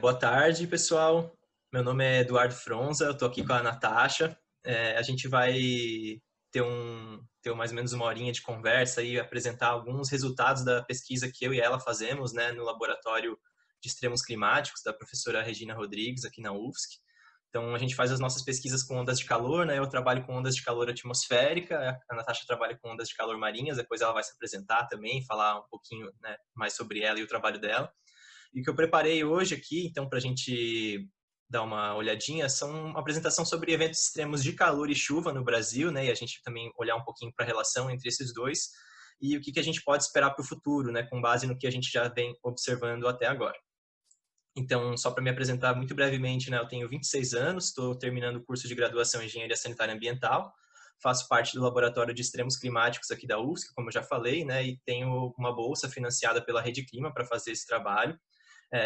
Boa tarde, pessoal. Meu nome é Eduardo Fronza, eu estou aqui com a Natasha. A gente vai ter mais ou menos uma horinha de conversa e apresentar alguns resultados da pesquisa que eu e ela fazemos, né, no laboratório de extremos climáticos da professora Regina Rodrigues, aqui na UFSC. Então, a gente faz as nossas pesquisas com ondas de calor, né? Eu trabalho com ondas de calor atmosférica, a Natasha trabalha com ondas de calor marinhas, depois ela vai se apresentar também, falar um pouquinho, né, mais sobre ela e o trabalho dela. E o que eu preparei hoje aqui, então, para a gente dar uma olhadinha, são uma apresentação sobre eventos extremos de calor e chuva no Brasil, né? E a gente também olhar um pouquinho para a relação entre esses dois e o que a gente pode esperar para o futuro, né? Com base no que a gente já vem observando até agora. Então, só para me apresentar muito brevemente, né? Eu tenho 26 anos, estou terminando o curso de graduação em Engenharia Sanitária Ambiental, faço parte do Laboratório de Extremos Climáticos aqui da UFSC, como eu já falei, né? E tenho uma bolsa financiada pela Rede Clima para fazer esse trabalho.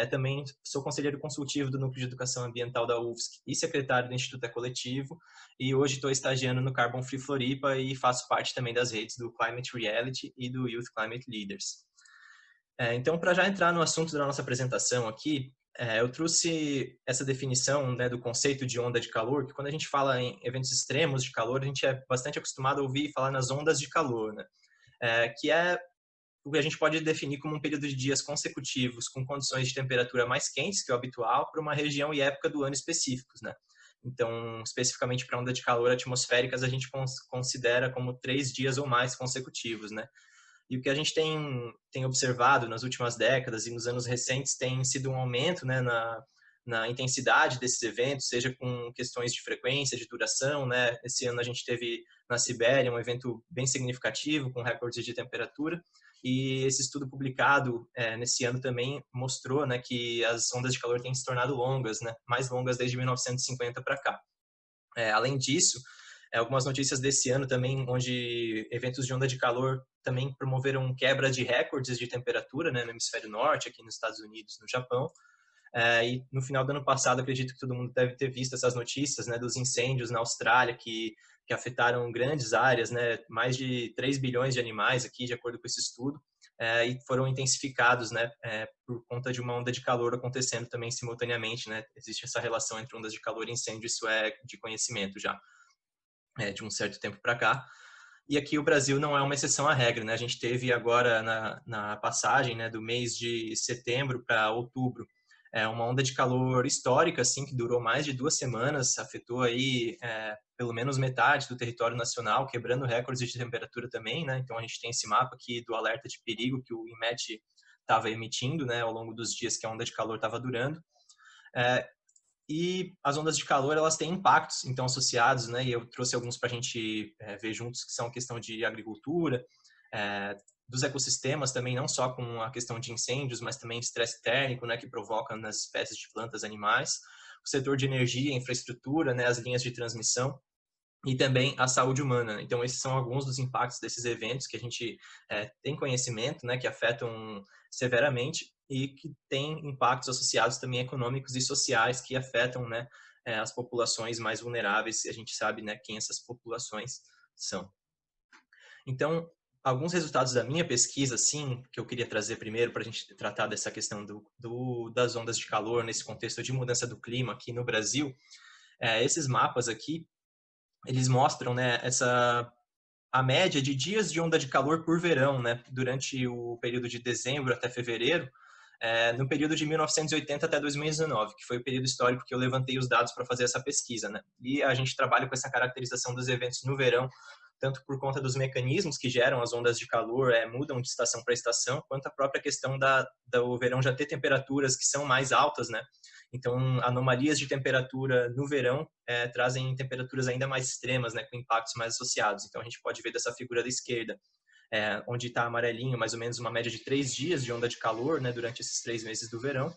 Também sou conselheiro consultivo do Núcleo de Educação Ambiental da UFSC e secretário do Instituto Ecoletivo. E hoje estou estagiando no Carbon Free Floripa e faço parte também das redes do Climate Reality e do Youth Climate Leaders. Então, para já entrar no assunto da nossa apresentação aqui, eu trouxe essa definição, né, do conceito de onda de calor, que quando a gente fala em eventos extremos de calor, a gente é bastante acostumado a ouvir falar nas ondas de calor, né? Que é o que a gente pode definir como um período de dias consecutivos com condições de temperatura mais quentes que o habitual para uma região e época do ano específicos, né? Então, especificamente para onda de calor atmosféricas, a gente considera como 3 dias ou mais consecutivos, né? E o que a gente tem observado nas últimas décadas e nos anos recentes tem sido um aumento, né, na intensidade desses eventos, seja com questões de frequência, de duração, né? Esse ano a gente teve na Sibéria um evento bem significativo, com recordes de temperatura, e esse estudo publicado nesse ano também mostrou, né, que as ondas de calor têm se tornado longas, né? Mais longas desde 1950 para cá. Além disso, algumas notícias desse ano também, onde eventos de onda de calor também promoveram quebra de recordes de temperatura, né, no hemisfério norte, aqui nos Estados Unidos, no Japão. E no final do ano passado, acredito que todo mundo deve ter visto essas notícias, né, dos incêndios na Austrália que afetaram grandes áreas, né, mais de 3 bilhões de animais aqui, de acordo com esse estudo, e foram intensificados, né, por conta de uma onda de calor acontecendo também simultaneamente, né. Existe essa relação entre ondas de calor e incêndio, isso é de conhecimento já, de um certo tempo para cá. E aqui o Brasil não é uma exceção à regra, né? A gente teve agora na passagem, né, do mês de setembro para outubro, uma onda de calor histórica, assim, que durou mais de 2 semanas, afetou aí pelo menos metade do território nacional, quebrando recordes de temperatura também, né? Então a gente tem esse mapa aqui do alerta de perigo que o INMET estava emitindo, né, ao longo dos dias que a onda de calor estava durando. E as ondas de calor, elas têm impactos, então, associados, né? E eu trouxe alguns para a gente ver juntos, que são a questão de agricultura, dos ecossistemas também, não só com a questão de incêndios, mas também de estresse térmico, né? Que provoca nas espécies de plantas e animais. O setor de energia, infraestrutura, né? As linhas de transmissão e também a saúde humana. Então, esses são alguns dos impactos desses eventos que a gente tem conhecimento, né, que afetam severamente e que tem impactos associados também econômicos e sociais que afetam, né, as populações mais vulneráveis. A gente sabe, né, quem essas populações são. Então, alguns resultados da minha pesquisa, sim, que eu queria trazer primeiro para a gente tratar dessa questão das ondas de calor nesse contexto de mudança do clima aqui no Brasil. Esses mapas aqui, eles mostram, né, a média de dias de onda de calor por verão, né, durante o período de dezembro até fevereiro, no período de 1980 até 2019, que foi o período histórico que eu levantei os dados para fazer essa pesquisa, né? E a gente trabalha com essa caracterização dos eventos no verão, tanto por conta dos mecanismos que geram as ondas de calor, mudam de estação para estação, quanto a própria questão do verão já ter temperaturas que são mais altas, né? Então, anomalias de temperatura no verão trazem temperaturas ainda mais extremas, né, com impactos mais associados. Então, a gente pode ver dessa figura da esquerda, onde está amarelinho, mais ou menos uma média de 3 dias de onda de calor, né, durante esses 3 meses do verão.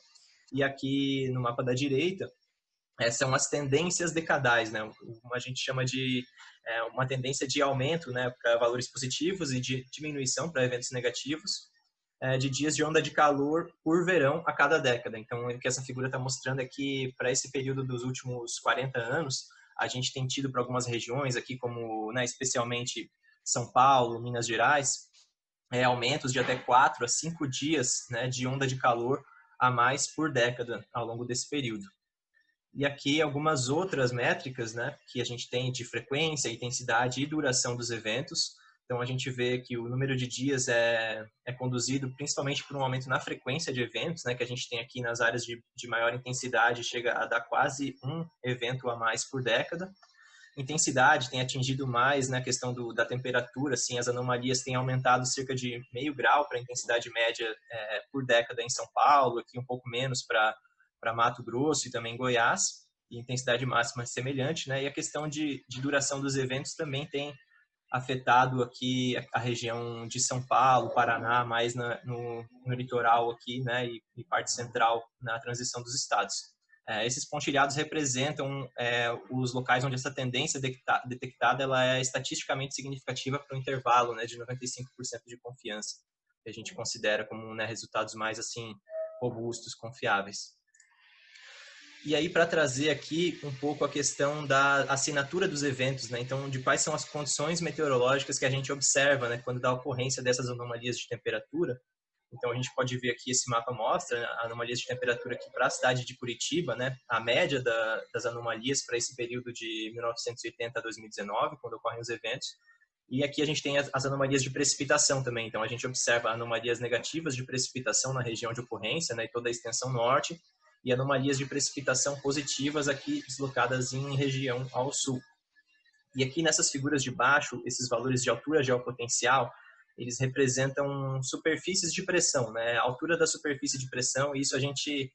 E aqui no mapa da direita, são as tendências decadais, né? A gente chama de uma tendência de aumento, né, para valores positivos e de diminuição para eventos negativos, de dias de onda de calor por verão a cada década. Então, o que essa figura está mostrando é que, para esse período dos últimos 40 anos, a gente tem tido para algumas regiões aqui, como, né, especialmente São Paulo, Minas Gerais, aumentos de até 4 a 5 dias, né, de onda de calor a mais por década ao longo desse período. E aqui algumas outras métricas, né, que a gente tem de frequência, intensidade e duração dos eventos. Então, a gente vê que o número de dias é conduzido principalmente por um aumento na frequência de eventos, né, que a gente tem aqui nas áreas de maior intensidade, chega a dar quase um evento a mais por década. Intensidade tem atingido mais na questão da temperatura, assim, as anomalias têm aumentado cerca de 0,5 grau para a intensidade média por década em São Paulo, aqui um pouco menos para Mato Grosso e também Goiás, e intensidade máxima semelhante, né? E a questão de duração dos eventos também tem afetado aqui a região de São Paulo, Paraná, mais no litoral aqui, né? E parte central na transição dos estados. Esses pontilhados representam os locais onde essa tendência detectada ela é estatisticamente significativa para o intervalo, né, de 95% de confiança, que a gente considera como, né, resultados mais assim robustos, confiáveis. E aí, para trazer aqui um pouco a questão da assinatura dos eventos, né? Então, de quais são as condições meteorológicas que a gente observa, né, quando dá ocorrência dessas anomalias de temperatura. Então, a gente pode ver aqui, esse mapa mostra, né, anomalias de temperatura aqui para a cidade de Curitiba, né? A média das anomalias para esse período de 1980 a 2019, quando ocorrem os eventos. E aqui a gente tem as anomalias de precipitação também. Então, a gente observa anomalias negativas de precipitação na região de ocorrência, né, e toda a extensão norte, e anomalias de precipitação positivas aqui deslocadas em região ao sul. E aqui nessas figuras de baixo, esses valores de altura geopotencial, eles representam superfícies de pressão, né? A altura da superfície de pressão, e isso a gente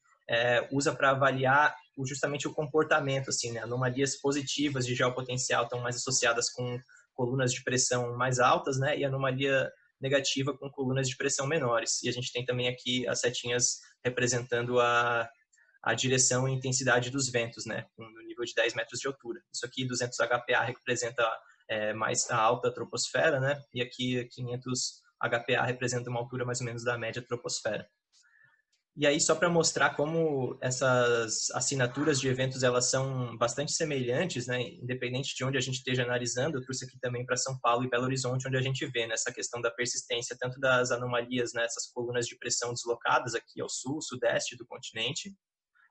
usa para avaliar justamente o comportamento, assim, né? Anomalias positivas de geopotencial estão mais associadas com colunas de pressão mais altas, né? E anomalia negativa com colunas de pressão menores. E a gente tem também aqui as setinhas representando a direção e intensidade dos ventos, né, no nível de 10 metros de altura. Isso aqui, 200 HPA, representa mais a alta troposfera, né, e aqui 500 HPA representa uma altura mais ou menos da média troposfera. E aí, só para mostrar como essas assinaturas de eventos elas são bastante semelhantes, né, independente de onde a gente esteja analisando, eu trouxe aqui também para São Paulo e Belo Horizonte, onde a gente vê nessa questão da persistência, tanto das anomalias, né, essas colunas de pressão deslocadas aqui ao sul, sudeste do continente,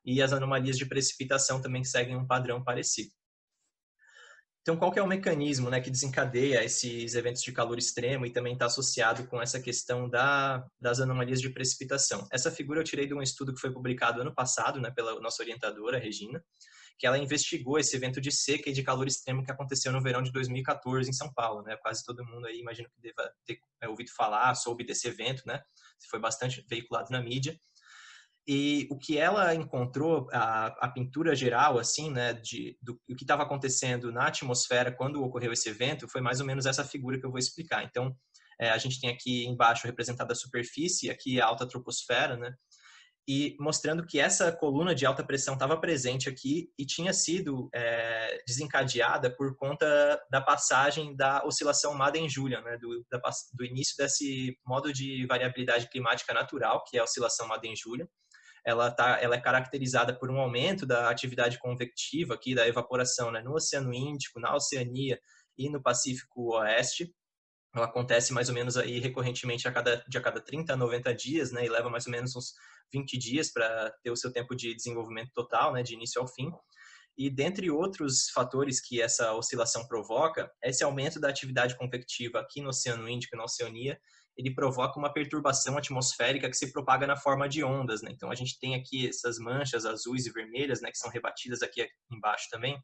e as anomalias de precipitação também seguem um padrão parecido. Então, qual que é o mecanismo, né, que desencadeia esses eventos de calor extremo e também está associado com essa questão das anomalias de precipitação? Essa figura eu tirei de um estudo que foi publicado ano passado, né, pela nossa orientadora, Regina, que ela investigou esse evento de seca e de calor extremo que aconteceu no verão de 2014 em São Paulo, né? Quase todo mundo aí, imagino que deva ter ouvido falar, soube desse evento, né? Foi bastante veiculado na mídia. E o que ela encontrou, a pintura geral, assim, né, do que estava acontecendo na atmosfera quando ocorreu esse evento, foi mais ou menos essa figura que eu vou explicar. Então, a gente tem aqui embaixo representada a superfície, aqui a alta troposfera, né, e mostrando que essa coluna de alta pressão estava presente aqui e tinha sido desencadeada por conta da passagem da oscilação Madden-Julian, né, do início desse modo de variabilidade climática natural, que é a oscilação Madden-Julian. Ela é caracterizada por um aumento da atividade convectiva aqui, da evaporação, né, no Oceano Índico, na Oceania e no Pacífico Oeste. Ela acontece mais ou menos aí recorrentemente de a cada 30 a 90 dias, né, e leva mais ou menos uns 20 dias para ter o seu tempo de desenvolvimento total, né, de início ao fim. E dentre outros fatores que essa oscilação provoca, esse aumento da atividade convectiva aqui no Oceano Índico e na Oceania, ele provoca uma perturbação atmosférica que se propaga na forma de ondas, né? Então a gente tem aqui essas manchas azuis e vermelhas, né, que são rebatidas aqui embaixo também,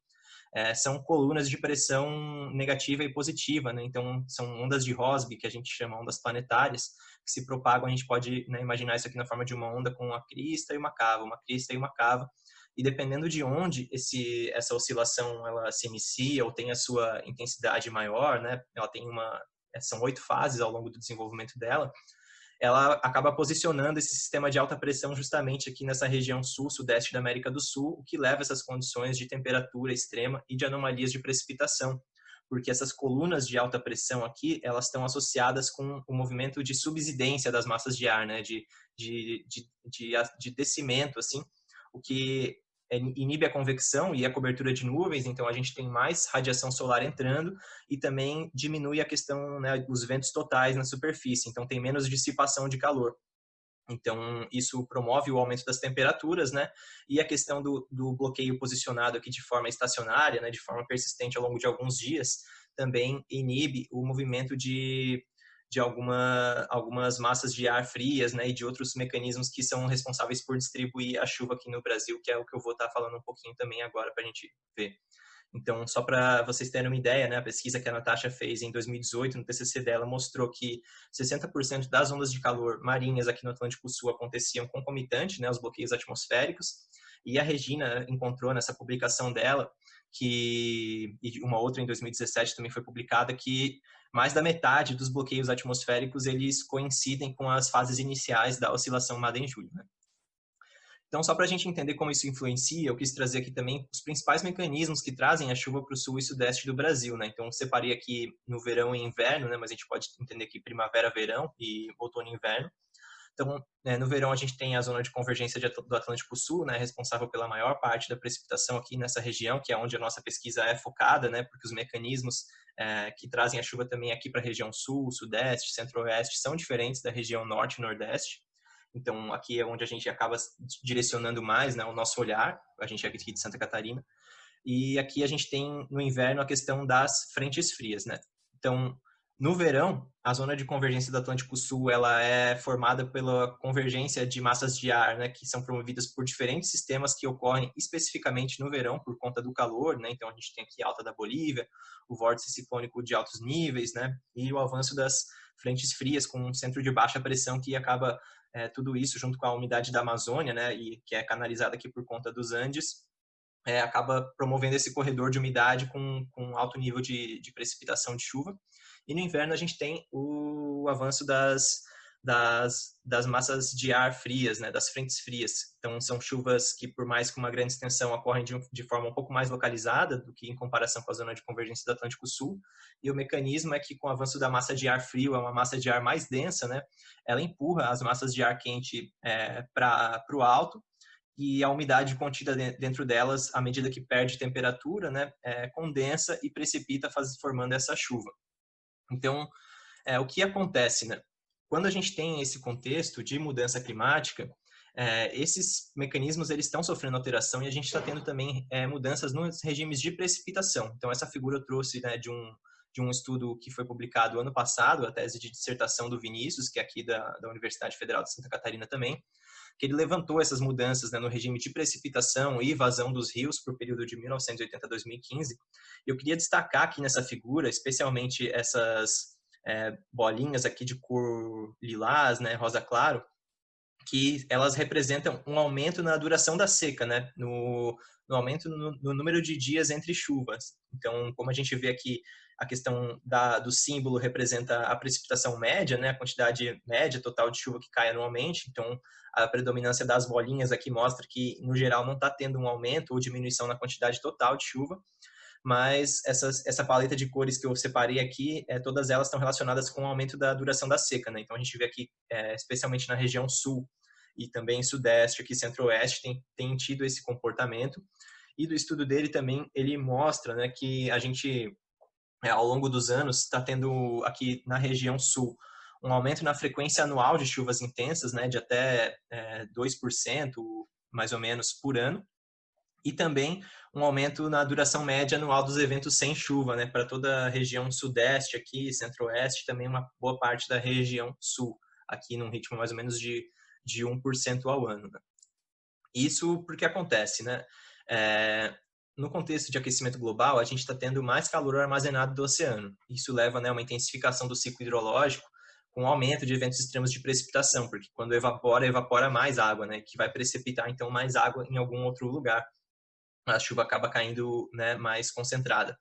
são colunas de pressão negativa e positiva, né? Então são ondas de Rossby, que a gente chama ondas planetárias, que se propagam. A gente pode, né, imaginar isso aqui na forma de uma onda com uma crista e uma cava, uma crista e uma cava. E dependendo de onde essa oscilação ela se inicia ou tem a sua intensidade maior, né? Ela tem são 8 fases ao longo do desenvolvimento dela. Ela acaba posicionando esse sistema de alta pressão justamente aqui nessa região sul-sudeste da América do Sul, o que leva a essas condições de temperatura extrema e de anomalias de precipitação, porque essas colunas de alta pressão aqui, elas estão associadas com o movimento de subsidência das massas de ar, né? de descimento, assim, o que inibe a convecção e a cobertura de nuvens, então a gente tem mais radiação solar entrando e também diminui a questão, né, os ventos totais na superfície, então tem menos dissipação de calor. Então, isso promove o aumento das temperaturas, né? E a questão do bloqueio posicionado aqui de forma estacionária, né, de forma persistente ao longo de alguns dias, também inibe o movimento de algumas massas de ar frias, né, e de outros mecanismos que são responsáveis por distribuir a chuva aqui no Brasil, que é o que eu vou estar falando um pouquinho também agora para a gente ver. Então, só para vocês terem uma ideia, né, a pesquisa que a Natasha fez em 2018, no TCC dela, mostrou que 60% das ondas de calor marinhas aqui no Atlântico Sul aconteciam concomitante, né, aos bloqueios atmosféricos, e a Regina encontrou nessa publicação dela, e uma outra em 2017 também foi publicada, que mais da metade dos bloqueios atmosféricos eles coincidem com as fases iniciais da oscilação Madden-Júlio, né? Então, só para a gente entender como isso influencia, eu quis trazer aqui também os principais mecanismos que trazem a chuva para o sul e sudeste do Brasil, né? Então, separei aqui no verão e inverno, né? Mas a gente pode entender aqui primavera, verão e outono e inverno. Então, no verão a gente tem a zona de convergência do Atlântico Sul, né? Responsável pela maior parte da precipitação aqui nessa região, que é onde a nossa pesquisa é focada, né? Porque os mecanismos que trazem a chuva também aqui para a região sul, sudeste, centro-oeste são diferentes da região norte e nordeste. Então, aqui é onde a gente acaba direcionando mais, né, o nosso olhar, a gente é aqui de Santa Catarina. E aqui a gente tem, no inverno, a questão das frentes frias, né? Então, no verão, a zona de convergência do Atlântico Sul, ela é formada pela convergência de massas de ar, né, que são promovidas por diferentes sistemas que ocorrem especificamente no verão por conta do calor, né? Então, a gente tem aqui a alta da Bolívia, o vórtice ciclônico de altos níveis, né? E o avanço das frentes frias com um centro de baixa pressão que acaba tudo isso junto com a umidade da Amazônia, né, e que é canalizada aqui por conta dos Andes, acaba promovendo esse corredor de umidade com alto nível de precipitação de chuva. E no inverno a gente tem o avanço das massas de ar frias, né, das frentes frias. Então, são chuvas que, por mais que uma grande extensão, ocorrem de forma um pouco mais localizada do que em comparação com a zona de convergência do Atlântico Sul. E o mecanismo é que, com o avanço da massa de ar frio, é uma massa de ar mais densa, né, ela empurra as massas de ar quente para o alto, e a umidade contida dentro delas, à medida que perde temperatura, né, condensa e precipita, formando essa chuva. Então, o que acontece, né? Quando a gente tem esse contexto de mudança climática, esses mecanismos eles estão sofrendo alteração e a gente está tendo também mudanças nos regimes de precipitação. Então, essa figura eu trouxe, né, de um estudo que foi publicado ano passado, a tese de dissertação do Vinícius, que é aqui da Universidade Federal de Santa Catarina também, que ele levantou essas mudanças, né, no regime de precipitação e vazão dos rios para o período de 1980 a 2015. Eu queria destacar aqui nessa figura, especialmente essas bolinhas aqui de cor lilás, né, rosa claro, que elas representam um aumento na duração da seca, né, no aumento no número de dias entre chuvas. Então, como a gente vê aqui, a questão do símbolo representa a precipitação média, né, a quantidade média total de chuva que cai anualmente. Então, a predominância das bolinhas aqui mostra que, no geral, não está tendo um aumento ou diminuição na quantidade total de chuva, mas essa paleta de cores que eu separei aqui, todas elas estão relacionadas com o aumento da duração da seca, né? Então, a gente vê aqui, especialmente na região sul e também sudeste, aqui centro-oeste, tem tido esse comportamento. E do estudo dele também, ele mostra, né, que a gente, ao longo dos anos, está tendo aqui na região sul um aumento na frequência anual de chuvas intensas, né, de até 2%, mais ou menos, por ano, e também um aumento na duração média anual dos eventos sem chuva, né, para toda a região sudeste aqui, centro-oeste, também uma boa parte da região sul, aqui num ritmo mais ou menos de 1% ao ano, né? Isso porque acontece, né? No contexto de aquecimento global, a gente está tendo mais calor armazenado do oceano. Isso leva, né, a uma intensificação do ciclo hidrológico, com um aumento de eventos extremos de precipitação, porque quando evapora mais água, né, que vai precipitar então mais água em algum outro lugar. A chuva acaba caindo, né, mais concentrada.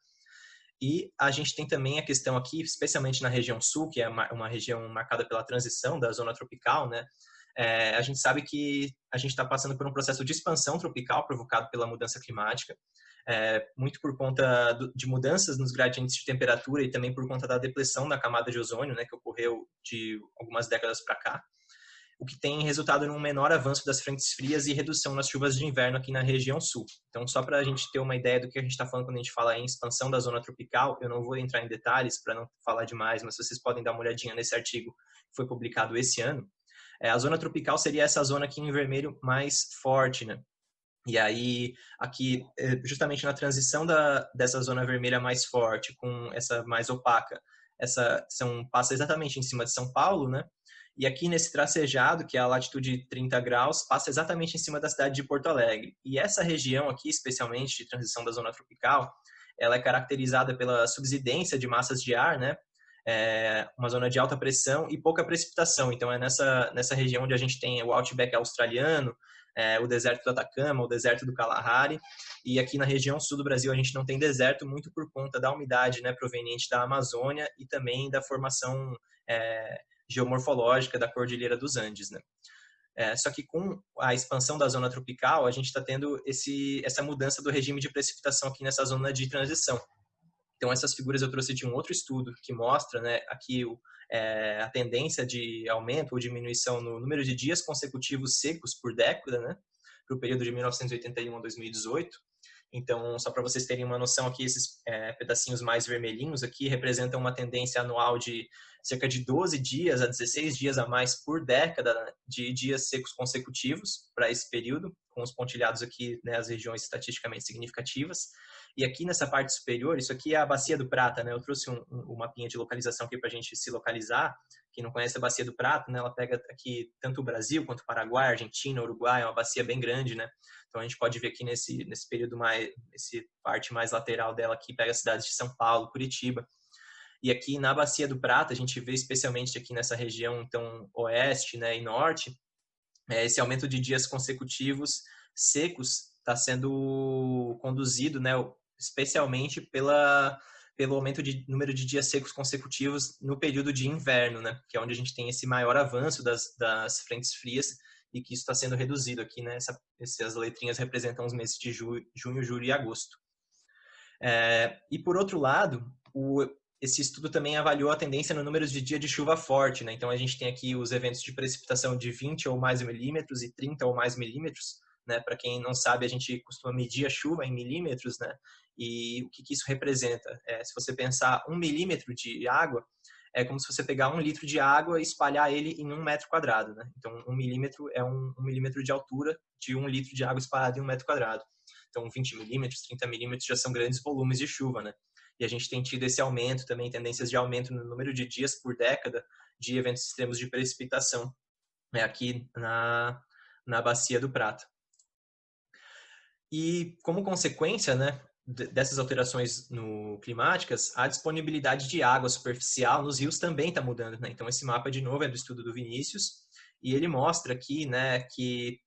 E a gente tem também a questão aqui, especialmente na região sul, que é uma região marcada pela transição da zona tropical, né? A gente sabe que a gente está passando por um processo de expansão tropical provocado pela mudança climática, muito por conta de mudanças nos gradientes de temperatura e também por conta da depressão da camada de ozônio, né, que ocorreu de algumas décadas para cá, o que tem resultado num menor avanço das frentes frias e redução nas chuvas de inverno aqui na região sul. Então, só para a gente ter uma ideia do que a gente está falando quando a gente fala em expansão da zona tropical, eu não vou entrar em detalhes para não falar demais, mas vocês podem dar uma olhadinha nesse artigo que foi publicado esse ano. A zona tropical seria essa zona aqui em vermelho mais forte, né? E aí, aqui, justamente na transição dessa zona vermelha mais forte com essa mais opaca, passa exatamente em cima de São Paulo, né? E aqui nesse tracejado, que é a latitude 30 graus, passa exatamente em cima da cidade de Porto Alegre. E essa região aqui, especialmente de transição da zona tropical, ela é caracterizada pela subsidência de massas de ar, né? Uma zona de alta pressão e pouca precipitação. Então, é nessa região onde a gente tem o Outback australiano, o deserto do Atacama, o deserto do Kalahari, e aqui na região sul do Brasil a gente não tem deserto muito por conta da umidade, né, proveniente da Amazônia e também da formação geomorfológica da Cordilheira dos Andes, né? Só que com a expansão da zona tropical, a gente está tendo essa mudança do regime de precipitação aqui nessa zona de transição. Então, essas figuras eu trouxe de um outro estudo que mostra, né, aqui a tendência de aumento ou diminuição no número de dias consecutivos secos por década, né, para o período de 1981 a 2018. Então, só para vocês terem uma noção aqui, esses pedacinhos mais vermelhinhos aqui representam uma tendência anual de cerca de 12 dias a 16 dias a mais por década de dias secos consecutivos para esse período, com os pontilhados aqui, né, as regiões estatisticamente significativas. E aqui nessa parte superior, isso aqui é a Bacia do Prata, né? Eu trouxe um mapinha de localização aqui para a gente se localizar. Quem não conhece a Bacia do Prata, né, ela pega aqui tanto o Brasil quanto o Paraguai, Argentina, Uruguai, é uma bacia bem grande, né? Então a gente pode ver aqui nesse período esse parte mais lateral dela aqui, pega as cidades de São Paulo, Curitiba. E aqui na Bacia do Prata, a gente vê especialmente aqui nessa região, então, oeste, né, e norte, esse aumento de dias consecutivos secos está sendo conduzido, né, especialmente pelo aumento de número de dias secos consecutivos no período de inverno, né, que é onde a gente tem esse maior avanço das frentes frias e que isso está sendo reduzido aqui, né, essas letrinhas representam os meses de junho, julho e agosto. E por outro lado, esse estudo também avaliou a tendência no número de dias de chuva forte, né? Então a gente tem aqui os eventos de precipitação de 20 ou mais milímetros e 30 ou mais milímetros, né? Para quem não sabe, a gente costuma medir a chuva em milímetros, né? E o que isso representa? Se você pensar 1 milímetro de água, é como se você pegar 1 litro de água e espalhar ele em 1 metro quadrado, né? Então 1 milímetro é 1 milímetro de altura de 1 litro de água espalhado em 1 metro quadrado. Então 20 milímetros, 30 milímetros já são grandes volumes de chuva, né? E a gente tem tido esse aumento também, tendências de aumento no número de dias por década de eventos extremos de precipitação, né, aqui na Bacia do Prata. E como consequência, né, dessas alterações climáticas, a disponibilidade de água superficial nos rios também está mudando, né? Então esse mapa de novo é do estudo do Vinícius e ele mostra aqui, né, que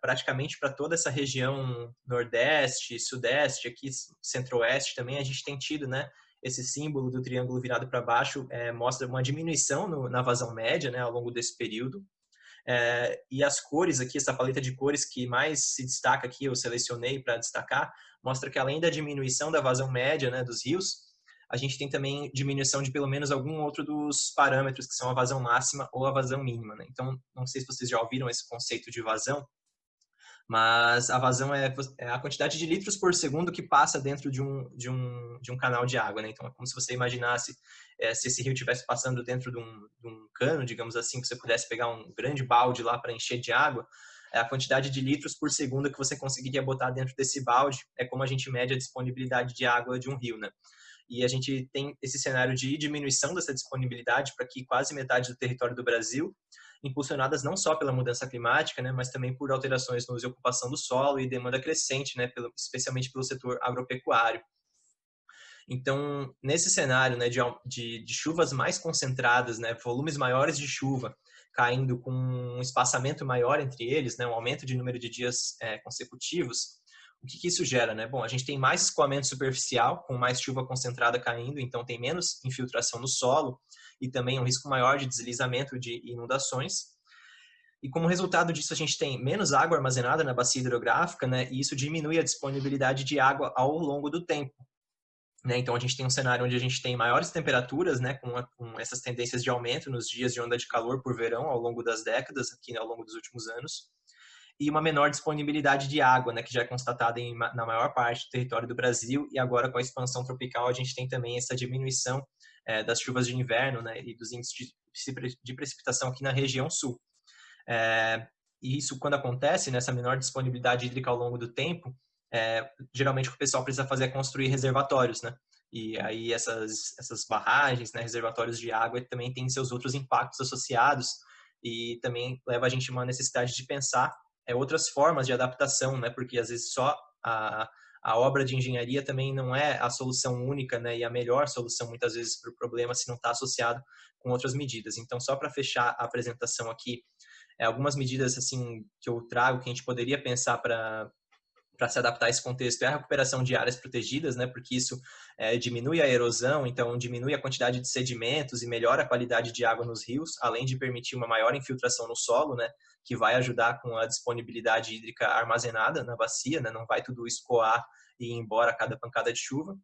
praticamente para toda essa região nordeste, sudeste, aqui centro-oeste também a gente tem tido, né, esse símbolo do triângulo virado para baixo mostra uma diminuição na vazão média, né, ao longo desse período. E as cores aqui, essa paleta de cores que mais se destaca aqui, eu selecionei para destacar, mostra que além da diminuição da vazão média, né, dos rios, a gente tem também diminuição de pelo menos algum outro dos parâmetros que são a vazão máxima ou a vazão mínima, né? Então, não sei se vocês já ouviram esse conceito de vazão, mas a vazão é a quantidade de litros por segundo que passa dentro de um canal de água, né? Então é como se você imaginasse se esse rio estivesse passando dentro de um cano, digamos assim, que você pudesse pegar um grande balde lá para encher de água, a quantidade de litros por segundo que você conseguiria botar dentro desse balde é como a gente mede a disponibilidade de água de um rio, né? E a gente tem esse cenário de diminuição dessa disponibilidade para que quase metade do território do Brasil, impulsionadas não só pela mudança climática, né, mas também por alterações no uso e ocupação do solo e demanda crescente, né, especialmente pelo setor agropecuário. Então, nesse cenário, né, de chuvas mais concentradas, né, volumes maiores de chuva, caindo com um espaçamento maior entre eles, né, um aumento de número de dias consecutivos, o que isso gera, né? Bom, a gente tem mais escoamento superficial, com mais chuva concentrada caindo, então tem menos infiltração no solo e também um risco maior de deslizamento de inundações. E como resultado disso, a gente tem menos água armazenada na bacia hidrográfica, né? E isso diminui a disponibilidade de água ao longo do tempo. Né? Então, a gente tem um cenário onde a gente tem maiores temperaturas, né? Com essas tendências de aumento nos dias de onda de calor por verão ao longo das décadas, aqui ao longo dos últimos anos, e uma menor disponibilidade de água, né, que já é constatada na maior parte do território do Brasil, e agora com a expansão tropical a gente tem também essa diminuição das chuvas de inverno, né, e dos índices de precipitação aqui na região sul. E isso, quando acontece, nessa menor disponibilidade hídrica ao longo do tempo, geralmente o que o pessoal precisa fazer é construir reservatórios, né? E aí essas barragens, né, reservatórios de água, também têm seus outros impactos associados e também leva a gente a uma necessidade de pensar outras formas de adaptação, né? Porque às vezes só a obra de engenharia também não é a solução única, né? E a melhor solução muitas vezes para o problema se não está associado com outras medidas. Então, só para fechar a apresentação aqui, algumas medidas assim que eu trago que a gente poderia pensar para se adaptar a esse contexto é a recuperação de áreas protegidas, né? Porque isso diminui a erosão, então diminui a quantidade de sedimentos e melhora a qualidade de água nos rios, além de permitir uma maior infiltração no solo, né? Que vai ajudar com a disponibilidade hídrica armazenada na bacia, né? Não vai tudo escoar e ir embora a cada pancada de chuva.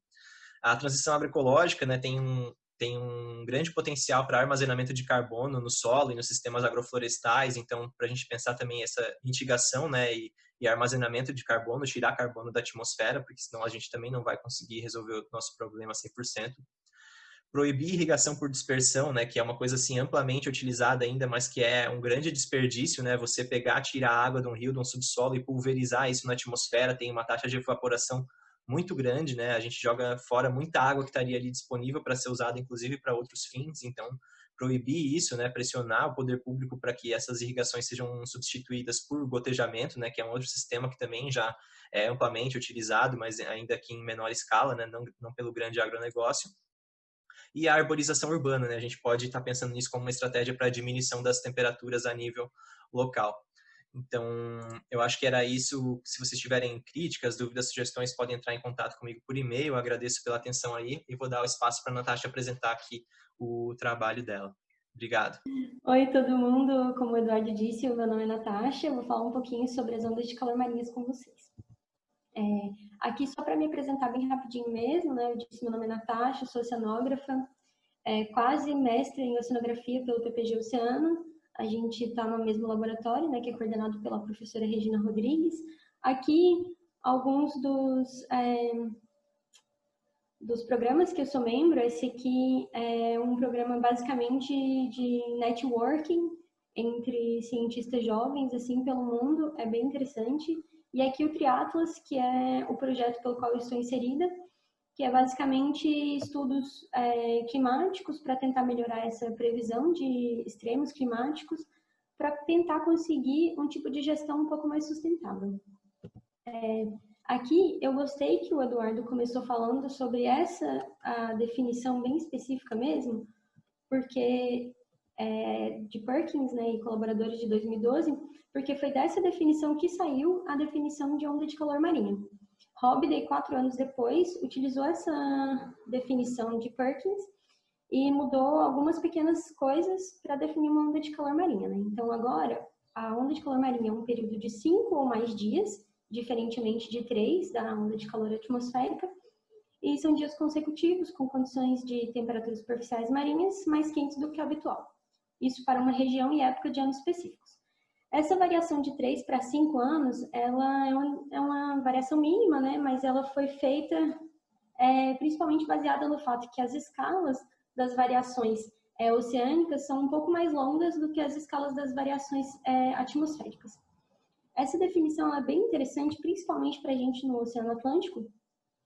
A transição agroecológica, né, tem um grande potencial para armazenamento de carbono no solo e nos sistemas agroflorestais, então, para a gente pensar também essa mitigação, né, e armazenamento de carbono, tirar carbono da atmosfera, porque senão a gente também não vai conseguir resolver o nosso problema 100%. Proibir irrigação por dispersão, né, que é uma coisa assim amplamente utilizada ainda, mas que é um grande desperdício, né, você pegar, tirar a água de um rio, de um subsolo e pulverizar isso na atmosfera, tem uma taxa de evaporação muito grande, né, a gente joga fora muita água que estaria ali disponível para ser usada, inclusive para outros fins, então proibir isso, né, pressionar o poder público para que essas irrigações sejam substituídas por gotejamento, né, que é um outro sistema que também já é amplamente utilizado, mas ainda aqui em menor escala, né, não pelo grande agronegócio. E a arborização urbana, né? A gente pode estar pensando nisso como uma estratégia para a diminuição das temperaturas a nível local. Então, eu acho que era isso. Se vocês tiverem críticas, dúvidas, sugestões, podem entrar em contato comigo por e-mail. Eu agradeço pela atenção aí e vou dar o espaço para a Natasha apresentar aqui o trabalho dela. Obrigado. Oi, todo mundo. Como o Eduardo disse, o meu nome é Natasha. Eu vou falar um pouquinho sobre as ondas de calor marinhas com vocês. Aqui, só para me apresentar bem rapidinho mesmo, né? Eu disse, meu nome é Natasha, sou oceanógrafa, quase mestre em oceanografia pelo PPG Oceano. A gente está no mesmo laboratório, né, que é coordenado pela professora Regina Rodrigues. Aqui, alguns dos programas que eu sou membro. Esse aqui é um programa basicamente de networking entre cientistas jovens, assim, pelo mundo. É bem interessante. E aqui o Triatlas, que é o projeto pelo qual eu estou inserida, que é basicamente estudos climáticos para tentar melhorar essa previsão de extremos climáticos, para tentar conseguir um tipo de gestão um pouco mais sustentável. Aqui eu gostei que o Eduardo começou falando sobre a definição bem específica mesmo, porque de Perkins, né, e colaboradores de 2012, porque foi dessa definição que saiu a definição de onda de calor marinha. Hobday, 4 anos depois, utilizou essa definição de Perkins e mudou algumas pequenas coisas para definir uma onda de calor marinha, né? Então, agora, a onda de calor marinha é um período de 5 ou mais dias, diferentemente de 3 da onda de calor atmosférica, e são dias consecutivos com condições de temperaturas superficiais marinhas mais quentes do que o habitual. Isso para uma região e época de ano específicos. Essa variação de 3 para 5 anos, ela é uma variação mínima, né? Mas ela foi feita principalmente baseada no fato que as escalas das variações oceânicas são um pouco mais longas do que as escalas das variações atmosféricas. Essa definição é bem interessante, principalmente para a gente no Oceano Atlântico,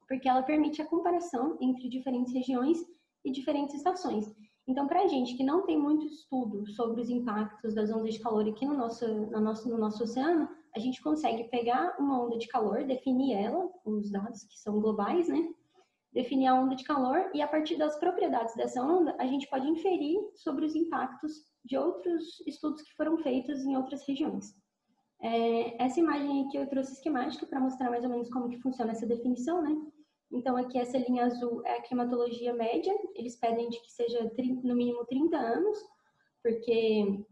porque ela permite a comparação entre diferentes regiões e diferentes estações. Então, para a gente que não tem muito estudo sobre os impactos das ondas de calor aqui no nosso oceano, a gente consegue pegar uma onda de calor, definir ela com os dados que são globais, né? Definir a onda de calor e, a partir das propriedades dessa onda, a gente pode inferir sobre os impactos de outros estudos que foram feitos em outras regiões. Essa imagem aqui eu trouxe esquemática para mostrar mais ou menos como que funciona essa definição, né? Então, aqui essa linha azul é a climatologia média. Eles pedem de que seja no mínimo 30 anos, porque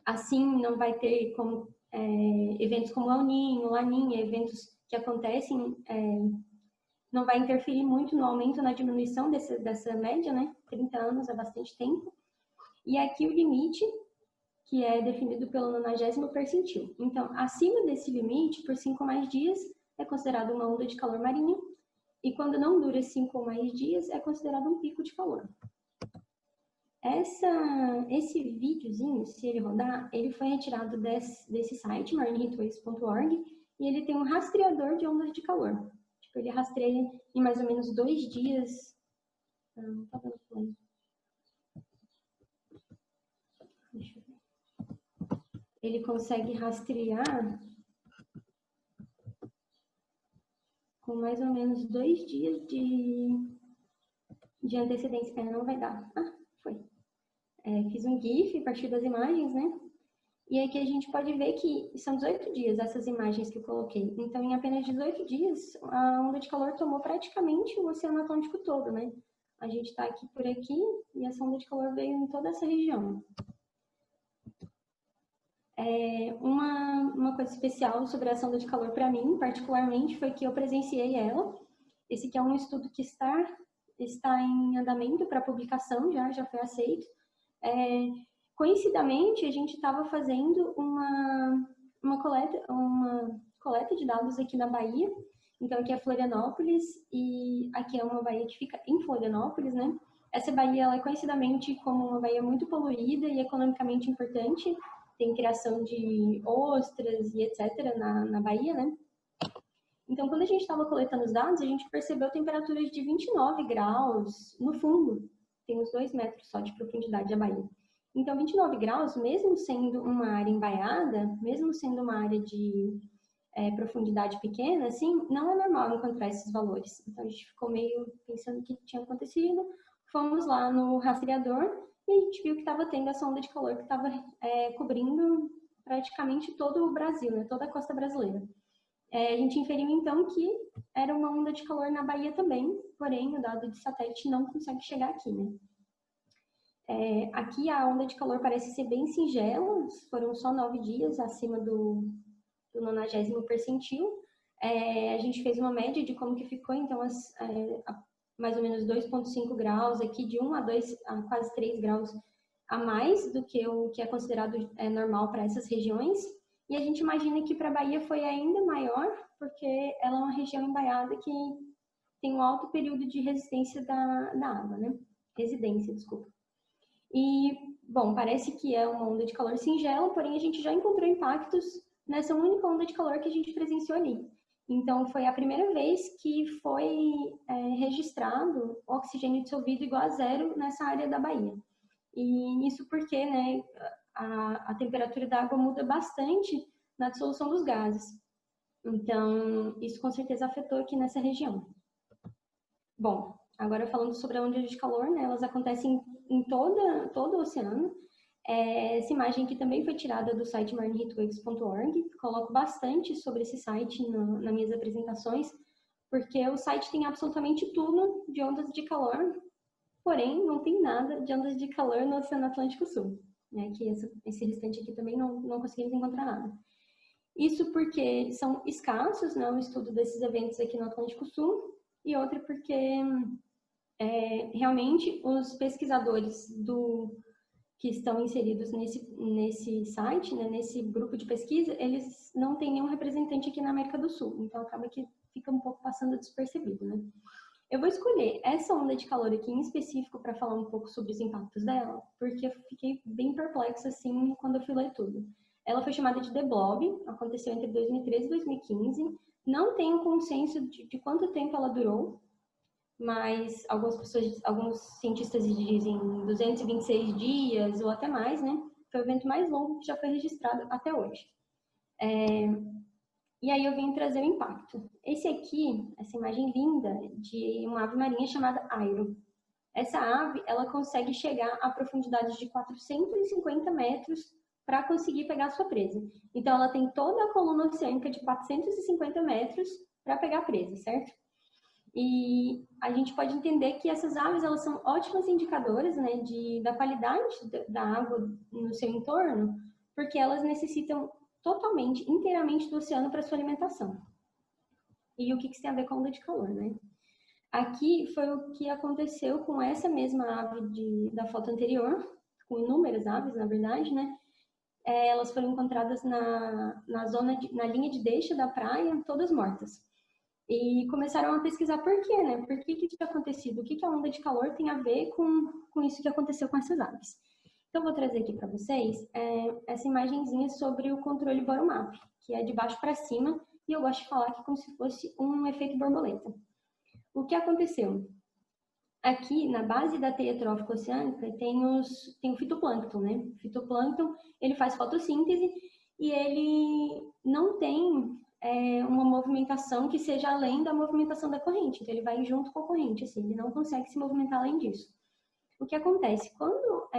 assim não vai ter como, eventos como El Niño, Laninha, eventos que acontecem, não vai interferir muito no aumento, na diminuição dessa média, né? 30 anos é bastante tempo. E aqui o limite, que é definido pelo 90º percentil. Então, acima desse limite, por 5 ou mais dias, é considerado uma onda de calor marinha, e quando não dura 5 ou mais dias, é considerado um pico de calor. Esse videozinho, se ele rodar, ele foi retirado desse site, marineheatwaves.org, e ele tem um rastreador de ondas de calor. Tipo, ele rastreia em mais ou menos 2 dias. Não tá dando play. Deixa eu ver. Ele consegue rastrear com mais ou menos 2 dias de antecedência. Não vai dar. Foi. Fiz um GIF a partir das imagens, né? E aqui a gente pode ver que são 18 dias essas imagens que eu coloquei. Então, em apenas 18 dias, a onda de calor tomou praticamente o Oceano Atlântico todo, né? A gente está aqui por aqui e essa onda de calor veio em toda essa região. Uma coisa especial sobre essa onda de calor para mim, particularmente, foi que eu presenciei ela. Esse aqui é um estudo que está em andamento para publicação, já foi aceito. Coincidentemente, a gente estava fazendo uma coleta de dados aqui na Bahia. Então, aqui é Florianópolis e aqui é uma baía que fica em Florianópolis, né? Essa baía, ela é conhecidamente como uma baía muito poluída e economicamente importante. Tem criação de ostras e etc. na baía, né? Então, quando a gente estava coletando os dados, a gente percebeu temperaturas de 29 graus no fundo. Tem uns 2 metros só de profundidade a baía. Então, 29 graus, mesmo sendo uma área embaiada, mesmo sendo uma área de profundidade pequena, assim, não é normal encontrar esses valores. Então, a gente ficou meio pensando o que tinha acontecido. Fomos lá no rastreador e a gente viu que estava tendo essa onda de calor que estava cobrindo praticamente todo o Brasil, né, toda a costa brasileira. A gente inferiu, então, que era uma onda de calor na Bahia também, porém, o dado de satélite não consegue chegar aqui, né? Aqui a onda de calor parece ser bem singela, foram só 9 dias acima do 90º percentil. A gente fez uma média de como que ficou, então, mais ou menos 2,5 graus aqui, de 1 a 2 a quase 3 graus a mais do que o que é considerado normal para essas regiões. E a gente imagina que para a Bahia foi ainda maior, porque ela é uma região embaiada que tem um alto período de resistência da água, né? Residência, desculpa. E, bom, parece que é uma onda de calor singela, porém a gente já encontrou impactos nessa única onda de calor que a gente presenciou ali. Então, foi a primeira vez que foi registrado o oxigênio dissolvido igual a 0 nessa área da Bahia. E isso porque, né, a temperatura da água muda bastante na dissolução dos gases. Então, isso com certeza afetou aqui nessa região. Bom, agora falando sobre a onda de calor, né, elas acontecem em todo o oceano. Essa imagem aqui também foi tirada do site marineheatwaves.org. Coloco bastante sobre esse site nas minhas apresentações, porque o site tem absolutamente tudo de ondas de calor, porém não tem nada de ondas de calor no Oceano Atlântico Sul, né? Que esse restante aqui também não conseguimos encontrar nada. Isso porque são escassos, né, o estudo desses eventos aqui no Atlântico Sul, e outra porque realmente os pesquisadores que estão inseridos nesse site, né, nesse grupo de pesquisa, eles não têm nenhum representante aqui na América do Sul, então acaba que fica um pouco passando despercebido, né? Eu vou escolher essa onda de calor aqui em específico para falar um pouco sobre os impactos dela, porque eu fiquei bem perplexa, assim, quando eu fui ler tudo. Ela foi chamada de The Blob, aconteceu entre 2013 e 2015, não tem um consenso de quanto tempo ela durou, mas alguns cientistas dizem 226 dias ou até mais, né? Foi o evento mais longo que já foi registrado até hoje. E aí eu vim trazer o impacto. Essa imagem linda de uma ave marinha chamada Airo. Essa ave, ela consegue chegar a profundidades de 450 metros para conseguir pegar a sua presa. Então, ela tem toda a coluna oceânica de 450 metros para pegar a presa, certo? E a gente pode entender que essas aves, elas são ótimas indicadoras, né, da qualidade da água no seu entorno, porque elas necessitam totalmente, inteiramente do oceano para sua alimentação. E o que isso tem a ver com a onda de calor, né? Aqui foi o que aconteceu com essa mesma ave da foto anterior, com inúmeras aves, na verdade, né? Elas foram encontradas na linha de deixa da praia, todas mortas. E começaram a pesquisar por quê, né? Por que isso tinha acontecido? O que a onda de calor tem a ver com isso que aconteceu com essas aves? Então, vou trazer aqui para vocês essa imagenzinha sobre o controle bottom-up, que é de baixo para cima, e eu gosto de falar que é como se fosse um efeito borboleta. O que aconteceu? Aqui, na base da teia trófica oceânica, tem o fitoplâncton, né? O fitoplâncton, ele faz fotossíntese e ele não tem uma movimentação que seja além da movimentação da corrente. Então, ele vai junto com a corrente, assim, ele não consegue se movimentar além disso. O que acontece? Quando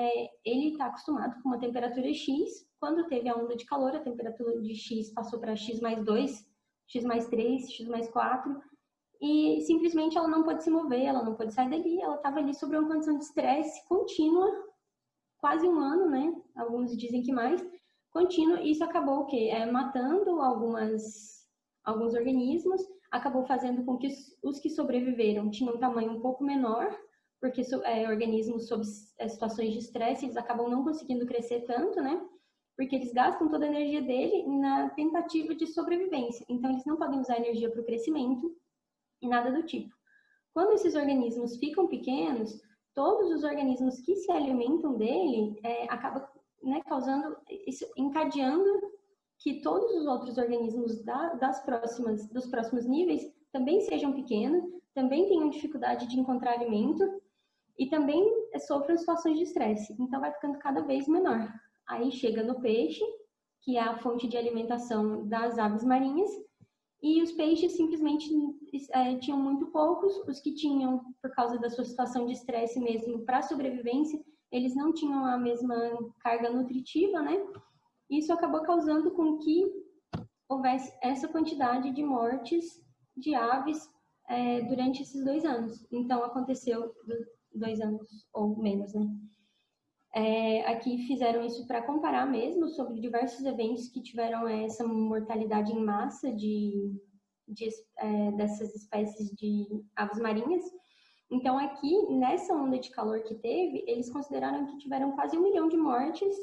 ele está acostumado com uma temperatura X, quando teve a onda de calor, a temperatura de X passou para X mais 2, X mais 3, X mais 4, e simplesmente ela não pôde se mover, ela não pôde sair dali, ela estava ali sob uma condição de estresse contínua, quase um ano, né? Alguns dizem que mais, contínuo, e isso acabou o quê? Matando alguns organismos, acabou fazendo com que os que sobreviveram tinham um tamanho um pouco menor, porque organismos sob situações de estresse, eles acabam não conseguindo crescer tanto, né? Porque eles gastam toda a energia dele na tentativa de sobrevivência. Então, eles não podem usar a energia para o crescimento e nada do tipo. Quando esses organismos ficam pequenos, todos os organismos que se alimentam dele acabam, né, causando, isso, encadeando que todos os outros organismos dos próximos níveis também sejam pequenos, também tenham dificuldade de encontrar alimento e também sofram situações de estresse. Então, vai ficando cada vez menor. Aí chega no peixe, que é a fonte de alimentação das aves marinhas, e os peixes simplesmente tinham muito poucos. Os que tinham, por causa da sua situação de estresse mesmo, para sobrevivência, eles não tinham a mesma carga nutritiva, né? Isso acabou causando com que houvesse essa quantidade de mortes de aves durante esses 2 anos. Então, aconteceu 2 anos ou menos, né? Aqui fizeram isso para comparar mesmo sobre diversos eventos que tiveram essa mortalidade em massa dessas espécies de aves marinhas. Então, aqui, nessa onda de calor que teve, eles consideraram que tiveram quase 1 milhão de mortes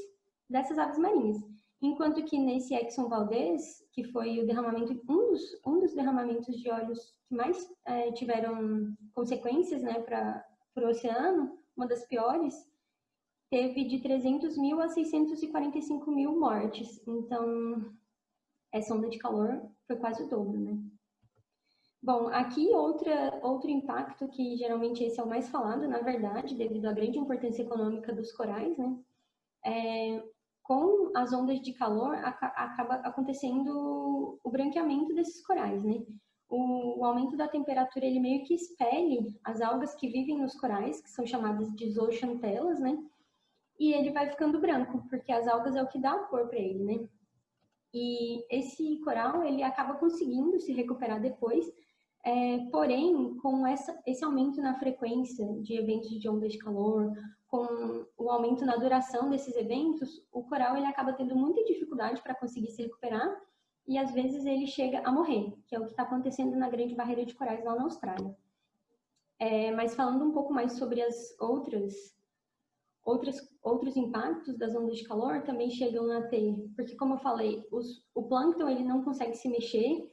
dessas aves marinhas. Enquanto que nesse Exxon Valdez, que foi o derramamento, um dos derramamentos de óleos que mais tiveram consequências, né, para o oceano, uma das piores, teve de 300 mil a 645 mil mortes. Então, essa onda de calor foi quase o dobro, né? Bom, aqui outro impacto, que geralmente esse é o mais falado, na verdade, devido à grande importância econômica dos corais, né? Com as ondas de calor, acaba acontecendo o branqueamento desses corais, né? O aumento da temperatura, ele meio que expele as algas que vivem nos corais, que são chamadas de zooxantelas, né? E ele vai ficando branco, porque as algas é o que dá a cor para ele, né? E esse coral, ele acaba conseguindo se recuperar depois, porém, com esse aumento na frequência de eventos de ondas de calor, com o aumento na duração desses eventos, o coral ele acaba tendo muita dificuldade para conseguir se recuperar e às vezes ele chega a morrer, que é o que está acontecendo na Grande Barreira de Corais lá na Austrália. Mas falando um pouco mais sobre as outros impactos das ondas de calor também chegam a ter, porque como eu falei, o plâncton ele não consegue se mexer,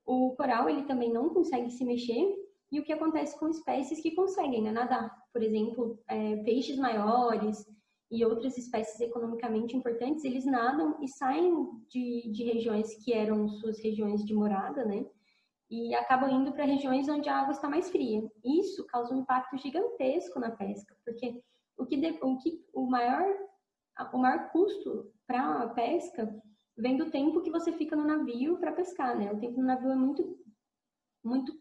o coral ele também não consegue se mexer, e o que acontece com espécies que conseguem, né, nadar? Por exemplo, peixes maiores e outras espécies economicamente importantes, eles nadam e saem de regiões que eram suas regiões de morada, né? E acabam indo para regiões onde a água está mais fria. Isso causa um impacto gigantesco na pesca, porque o maior custo para a pesca vem do tempo que você fica no navio para pescar, né? O tempo no navio é muito, muito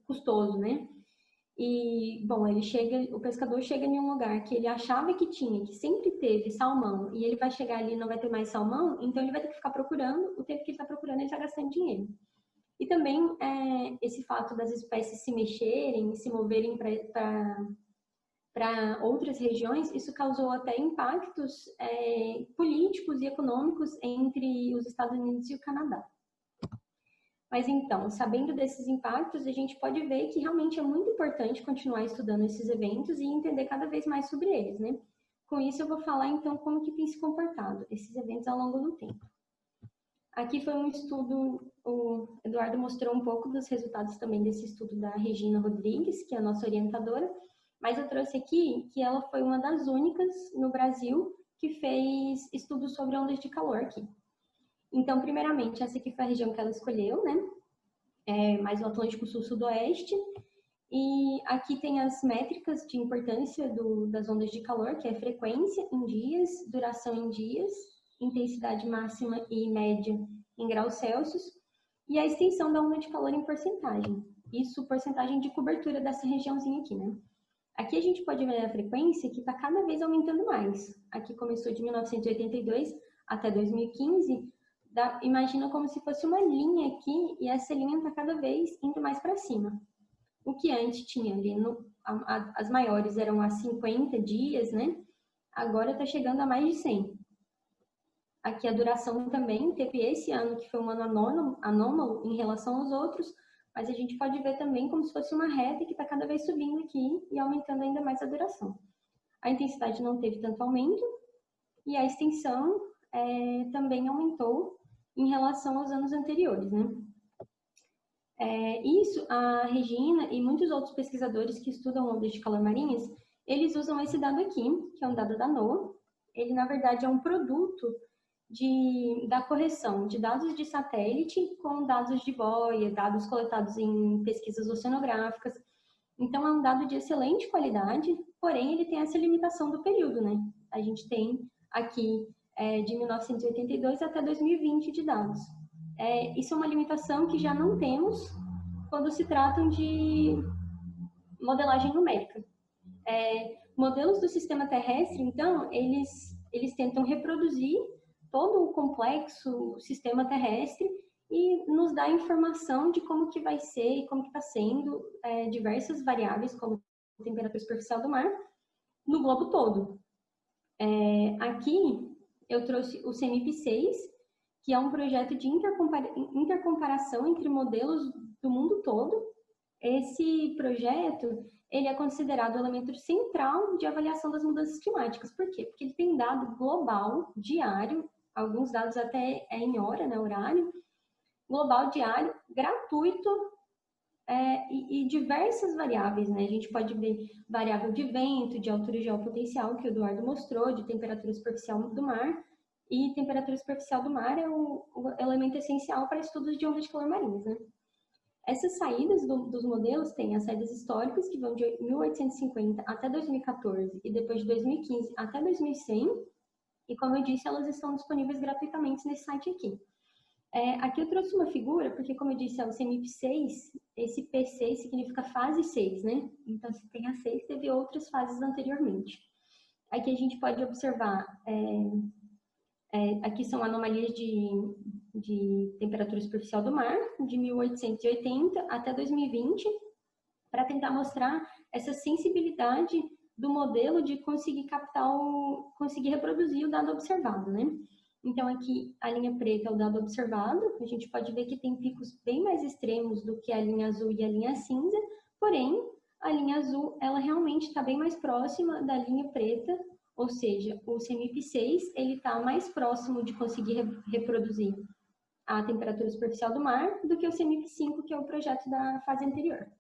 custoso, né? E, bom, o pescador chega em um lugar que ele achava que sempre teve salmão, e ele vai chegar ali e não vai ter mais salmão, então ele vai ter que ficar procurando, o tempo que ele está procurando, ele está gastando dinheiro. E também esse fato das espécies se mexerem, se moverem para outras regiões, isso causou até impactos políticos e econômicos entre os Estados Unidos e o Canadá. Mas então, sabendo desses impactos, a gente pode ver que realmente é muito importante continuar estudando esses eventos e entender cada vez mais sobre eles, né? Com isso, eu vou falar então como que tem se comportado esses eventos ao longo do tempo. Aqui foi um estudo, o Eduardo mostrou um pouco dos resultados também desse estudo da Regina Rodrigues, que é a nossa orientadora, mas eu trouxe aqui que ela foi uma das únicas no Brasil que fez estudos sobre ondas de calor aqui. Então, primeiramente, essa aqui foi a região que ela escolheu, né? Mais o Atlântico Sul-Sudoeste. E aqui tem as métricas de importância das ondas de calor, que é frequência em dias, duração em dias, intensidade máxima e média em graus Celsius, e a extensão da onda de calor em porcentagem. Isso, porcentagem de cobertura dessa regiãozinha aqui, né? Aqui a gente pode ver a frequência que está cada vez aumentando mais. Aqui começou de 1982 até 2015. Imagina como se fosse uma linha aqui, e essa linha está cada vez indo mais para cima. O que antes tinha ali, as maiores eram a 50 dias, né? Agora está chegando a mais de 100. Aqui a duração também teve esse ano, que foi um ano anômalo em relação aos outros, mas a gente pode ver também como se fosse uma reta que está cada vez subindo aqui e aumentando ainda mais a duração. A intensidade não teve tanto aumento e a extensão também aumentou em relação aos anos anteriores, né? Isso, a Regina e muitos outros pesquisadores que estudam ondas de calor marinhas, eles usam esse dado aqui, que é um dado da NOAA. Ele, na verdade, é um produto da correção de dados de satélite com dados de boia, dados coletados em pesquisas oceanográficas. Então, é um dado de excelente qualidade, porém, ele tem essa limitação do período, né? A gente tem aqui de 1982 até 2020 de dados. Isso é uma limitação que já não temos quando se tratam de modelagem numérica. Modelos do sistema terrestre, então, eles tentam reproduzir todo o complexo sistema terrestre e nos dá informação de como que vai ser e como que está sendo diversas variáveis, como a temperatura superficial do mar, no globo todo. Aqui eu trouxe o CMIP6, que é um projeto de intercomparação entre modelos do mundo todo. Esse projeto, ele é considerado o elemento central de avaliação das mudanças climáticas. Por quê? Porque ele tem dado global, diário, alguns dados até em hora, né, horário, global, diário, gratuito, e diversas variáveis, né? A gente pode ver variável de vento, de altura geopotencial, que o Eduardo mostrou, de temperatura superficial do mar, e temperatura superficial do mar é o elemento essencial para estudos de ondas de calor marinhas, né? Essas saídas dos modelos têm as saídas históricas, que vão de 1850 até 2014, e depois de 2015 até 2100, e como eu disse, elas estão disponíveis gratuitamente nesse site aqui. Aqui eu trouxe uma figura, porque como eu disse, é o CMIP6, esse P6 significa fase 6, né? Então, se tem a 6, teve outras fases anteriormente. Aqui a gente pode observar, aqui são anomalias de temperatura superficial do mar, de 1880 até 2020, para tentar mostrar essa sensibilidade do modelo de conseguir conseguir reproduzir o dado observado, né? Então, aqui a linha preta é o dado observado, a gente pode ver que tem picos bem mais extremos do que a linha azul e a linha cinza, porém, a linha azul, ela realmente está bem mais próxima da linha preta, ou seja, o CMIP6, ele está mais próximo de conseguir reproduzir a temperatura superficial do mar do que o CMIP5, que é o projeto da fase anterior.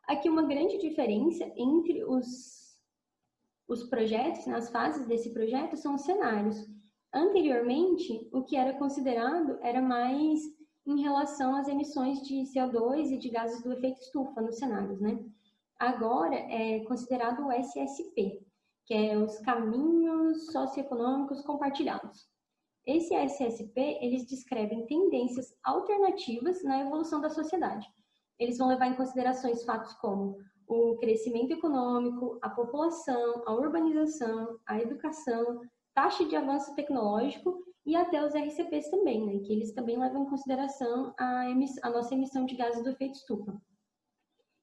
Aqui uma grande diferença entre os projetos, né, as fases desse projeto, são os cenários. Anteriormente, o que era considerado era mais em relação às emissões de CO2 e de gases do efeito estufa nos cenários, né? Agora é considerado o SSP, que é os caminhos socioeconômicos compartilhados. Esse SSP, eles descrevem tendências alternativas na evolução da sociedade. Eles vão levar em considerações fatos como o crescimento econômico, a população, a urbanização, a educação, taxa de avanço tecnológico e até os RCPs também, né, que eles também levam em consideração a nossa emissão de gases do efeito estufa.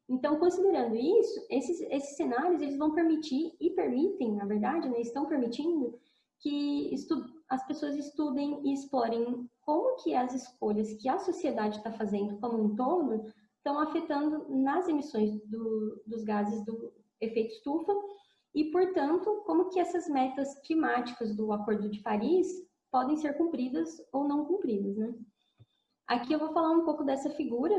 Então, considerando isso, esses cenários eles vão permitir, e permitem, na verdade, né, estão permitindo que as pessoas estudem e explorem como que as escolhas que a sociedade está fazendo como um todo estão afetando nas emissões dos gases do efeito estufa e, portanto, como que essas metas climáticas do Acordo de Paris podem ser cumpridas ou não cumpridas, né? Aqui eu vou falar um pouco dessa figura.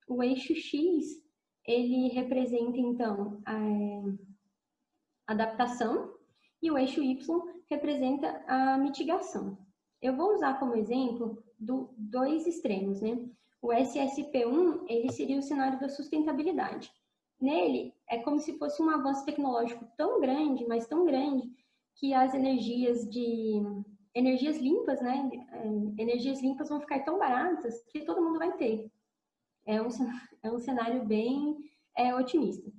O eixo X, ele representa, então, a adaptação, e o eixo Y representa a mitigação. Eu vou usar como exemplo dois extremos, né? O SSP1, ele seria o cenário da sustentabilidade. Nele, é como se fosse um avanço tecnológico tão grande, mas tão grande, que as energias limpas, né? Energias limpas vão ficar tão baratas que todo mundo vai ter. É um cenário bem otimista.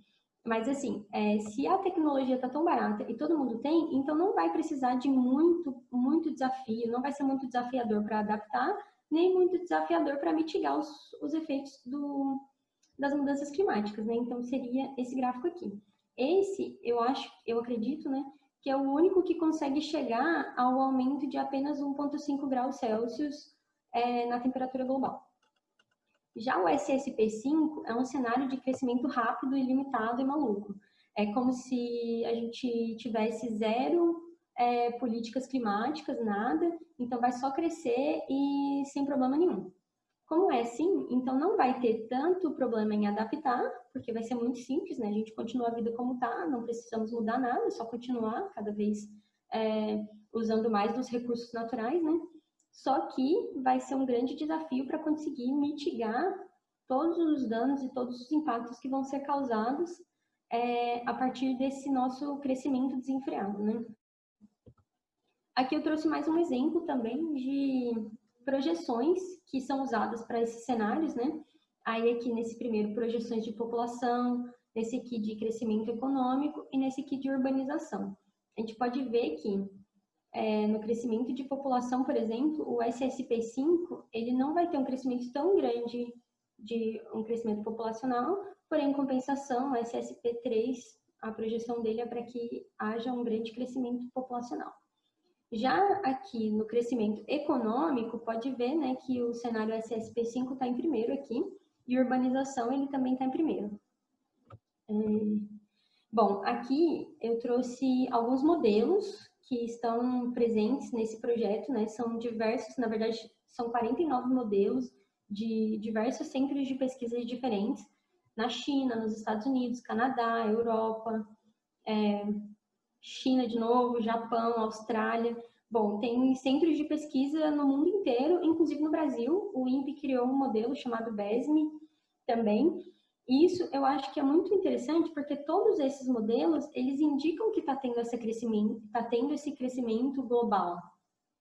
Mas, assim, se a tecnologia está tão barata e todo mundo tem, então não vai precisar de muito desafio, não vai ser muito desafiador para adaptar, nem muito desafiador para mitigar os efeitos das mudanças climáticas, né? Então, seria esse gráfico aqui. Esse, eu acredito, né, que é o único que consegue chegar ao aumento de apenas 1,5 graus Celsius na temperatura global. Já o SSP5 é um cenário de crescimento rápido, ilimitado e maluco. É como se a gente tivesse zero políticas climáticas, nada, então vai só crescer e sem problema nenhum. Como é assim, então não vai ter tanto problema em adaptar, porque vai ser muito simples, né? A gente continua a vida como está, não precisamos mudar nada, é só continuar cada vez usando mais dos recursos naturais, né? Só que vai ser um grande desafio para conseguir mitigar todos os danos e todos os impactos que vão ser causados a partir desse nosso crescimento desenfreado, né? Aqui eu trouxe mais um exemplo também de projeções que são usadas para esses cenários, né? Aí aqui nesse primeiro, projeções de população, nesse aqui de crescimento econômico e nesse aqui de urbanização. A gente pode ver que no crescimento de população, por exemplo, o SSP5, ele não vai ter um crescimento tão grande de um crescimento populacional, porém, em compensação, o SSP3, a projeção dele é para que haja um grande crescimento populacional. Já aqui no crescimento econômico, pode ver, né, que o cenário SSP5 está em primeiro aqui, e urbanização ele também está em primeiro. Bom, aqui eu trouxe alguns modelos que estão presentes nesse projeto, né? São diversos, na verdade, são 49 modelos de diversos centros de pesquisa diferentes, na China, nos Estados Unidos, Canadá, Europa, China de novo, Japão, Austrália. Bom, tem centros de pesquisa no mundo inteiro, inclusive no Brasil. O INPE criou um modelo chamado BESME também. E isso eu acho que é muito interessante, porque todos esses modelos, eles indicam que está tendo esse crescimento global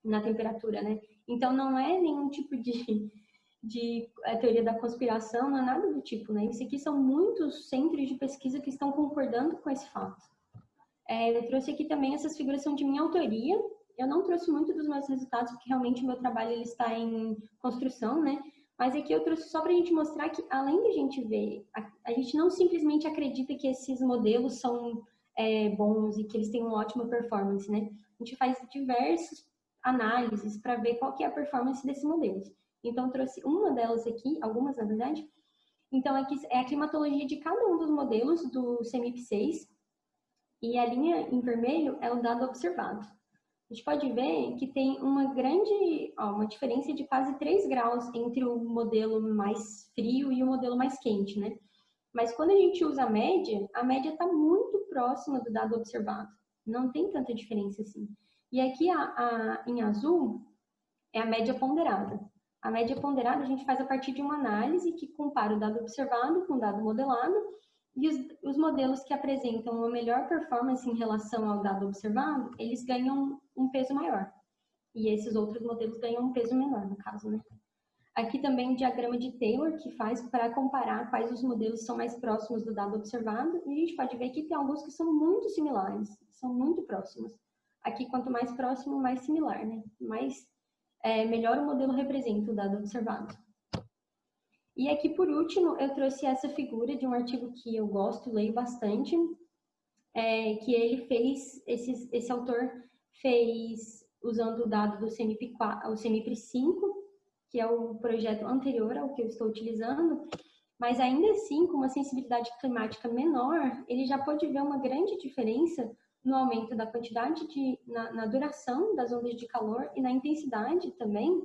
na temperatura, né? Então, não é nenhum tipo de teoria da conspiração, não é nada do tipo, né? Isso aqui são muitos centros de pesquisa que estão concordando com esse fato. Eu trouxe aqui também, essas figuras são de minha autoria. Eu não trouxe muito dos meus resultados, porque realmente o meu trabalho ele está em construção, né? Mas aqui eu trouxe só para a gente mostrar que, além de a gente ver, a gente não simplesmente acredita que esses modelos são bons e que eles têm uma ótima performance, né? A gente faz diversas análises para ver qual que é a performance desses modelos. Então, eu trouxe uma delas aqui, algumas, na verdade. Então, aqui é a climatologia de cada um dos modelos do CEMIP6, e a linha em vermelho é o dado observado. A gente pode ver que tem uma diferença de quase 3 graus entre o modelo mais frio e o modelo mais quente, né? Mas quando a gente usa a média está muito próxima do dado observado. Não tem tanta diferença assim. E aqui em azul é a média ponderada. A média ponderada a gente faz a partir de uma análise que compara o dado observado com o dado modelado, e os modelos que apresentam uma melhor performance em relação ao dado observado, eles ganham um peso maior. E esses outros modelos ganham um peso menor, no caso, né? Aqui também o diagrama de Taylor, que faz para comparar quais os modelos são mais próximos do dado observado. E a gente pode ver que tem alguns que são muito similares, são muito próximos. Aqui, quanto mais próximo, mais similar, né? Melhor o modelo representa o dado observado. E aqui, por último, eu trouxe essa figura de um artigo que eu gosto, leio bastante, que ele fez, esse autor fez usando o dado do CEMIP5, que é o projeto anterior ao que eu estou utilizando, mas ainda assim, com uma sensibilidade climática menor, ele já pode ver uma grande diferença no aumento da quantidade na duração das ondas de calor e na intensidade também,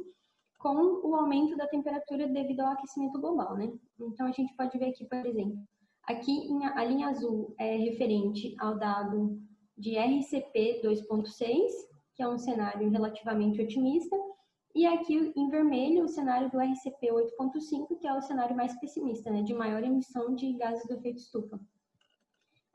com o aumento da temperatura devido ao aquecimento global, né? Então, a gente pode ver aqui, por exemplo, aqui a linha azul é referente ao dado de RCP 2.6, que é um cenário relativamente otimista, e aqui em vermelho o cenário do RCP 8.5, que é o cenário mais pessimista, né, de maior emissão de gases do efeito estufa.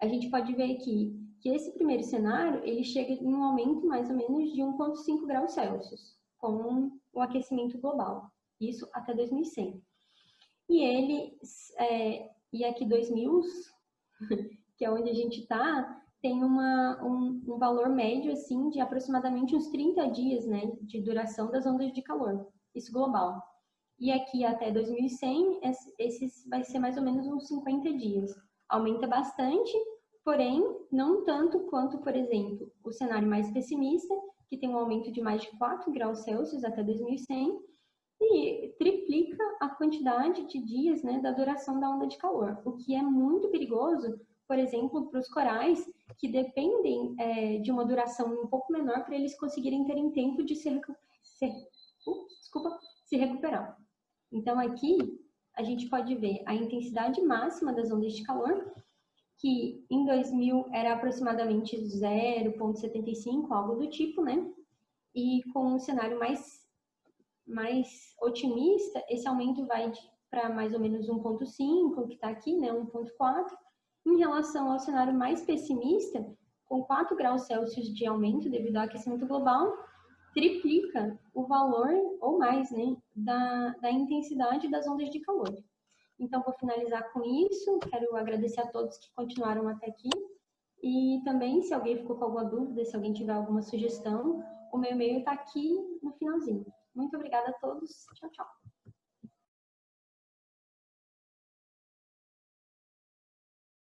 A gente pode ver aqui que esse primeiro cenário, ele chega em um aumento mais ou menos de 1,5 graus Celsius, com o aquecimento global, isso até 2100. E aqui 2000, que é onde a gente está, tem um valor médio, assim, de aproximadamente uns 30 dias, né, de duração das ondas de calor, isso global. E aqui até 2100, esses vai ser mais ou menos uns 50 dias. Aumenta bastante, porém, não tanto quanto, por exemplo, o cenário mais pessimista, que tem um aumento de mais de 4 graus Celsius até 2100, e triplica a quantidade de dias, né, da duração da onda de calor, o que é muito perigoso, por exemplo, para os corais, que dependem de uma duração um pouco menor para eles conseguirem terem tempo de se recuperar. Então, aqui, a gente pode ver a intensidade máxima das ondas de calor, que em 2000 era aproximadamente 0,75, algo do tipo, né? E com um cenário mais otimista, esse aumento vai para mais ou menos 1,5, que está aqui, né? 1,4. Em relação ao cenário mais pessimista, com 4 graus Celsius de aumento devido ao aquecimento global, triplica o valor ou mais, né, da intensidade das ondas de calor. Então, vou finalizar com isso. Quero agradecer a todos que continuaram até aqui. E também, se alguém ficou com alguma dúvida, se alguém tiver alguma sugestão, o meu e-mail está aqui no finalzinho. Muito obrigada a todos. Tchau, tchau.